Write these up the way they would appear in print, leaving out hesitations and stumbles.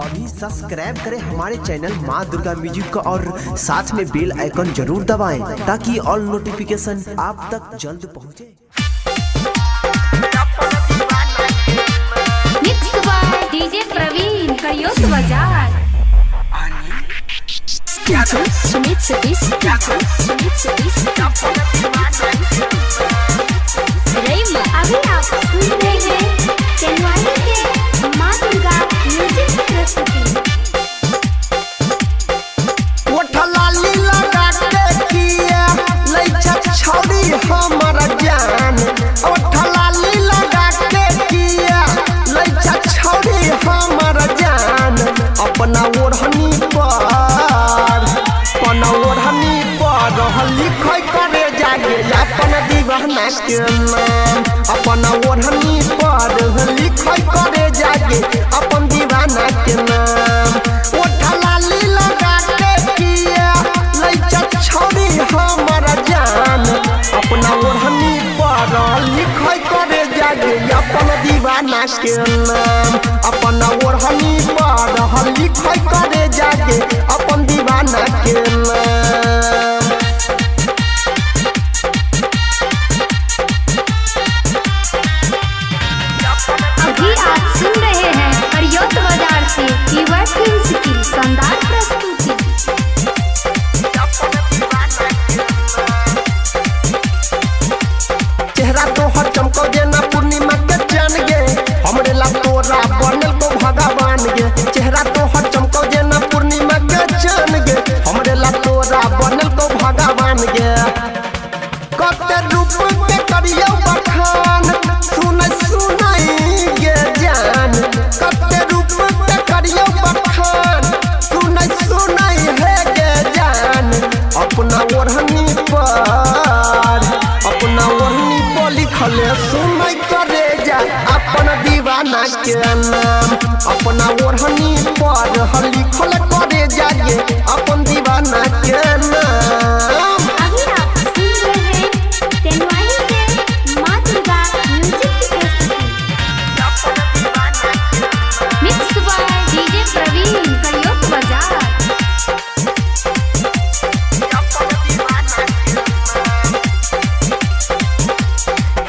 अभी सब्सक्राइब करें हमारे चैनल माँ दुर्गा म्यूजिक का और साथ में बेल आइकन जरूर दबाएं ताकि ऑल नोटिफिकेशन आप तक जल्द पहुँचे। मिक्स बाय डीजे प्रवीण करियोत बाजार। सुमित सतीश अभी आप सुन रहे हैं चंदवानी से माँ दुर्गा म्यूजिक की प्रस्तुति। लाली लगा के किया लइछा छौरी हमर जान। लाली लगा के किया लइछा छौरी हमर जान। अपना ओढ़नी पर लिखै करे जागे अपन दीवाना के नाम। अपना ओढ़नी पर लिखै करे जागे अपन दीवाना के नाम। लाली लगा के किया लइछा छौरी हमर जान। अपना ओढ़नी पर लिखै करे जागे अपन दीवाना के नाम। अपना ओढ़नी पर लिखै करे जागे अपन दीवाना के नाम। अभी आप सुन रहे हैं करियोत बाजार से युवा फिल्म्स की शानदार प्रस्तुति। चेहरा तोहर चमको जेना पूर्णिमा के चान गे। हमरे ला तोरा बनल को भगवान गे। चेहरा तोहर चमको जेना पूर्णिमा के चान गे। हमरे ला तोरा बनल को भगवान गे। कते रूप के करियो बखान सुनाई गे जान। कते रूप के करियो बखान सुनाई है गे जान। अपना ओढ़नी पर लिखले सुनाई करे जा अपन दीवाना के नाम। अपना ओढ़नी पर लिखल करे जागे अपन दीवाना के नाम। अभी आप सुन रहे हैं चंदवानी से माँ दुर्गा म्यूजिक की प्रस्तुति। मिक्स बाय डीजे प्रवीण करियोत बाजार।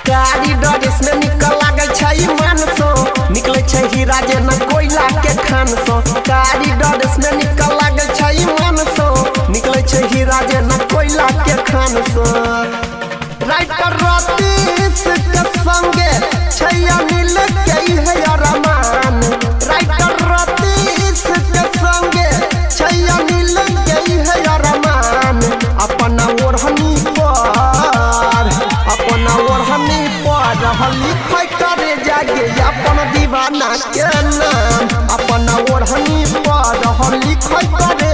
कारी ड्रेस में निकल लागे छै मानसो। निकले छै हीरा जेना कोयला के खानसो। कारी ड्रेस में निकल लागे छै मानसो। निकले छै हीरा जेना कोयला के खानसो। राइटर रतीश के संगे छै अनिल के है अरमान। राइटर रतीश के संगे छै अनिल के है अरमान। अपना ओढ़नी पर लिखै करे जागे अपन दीवाना के नाम। अपना ओढ़नी पर लिखै करे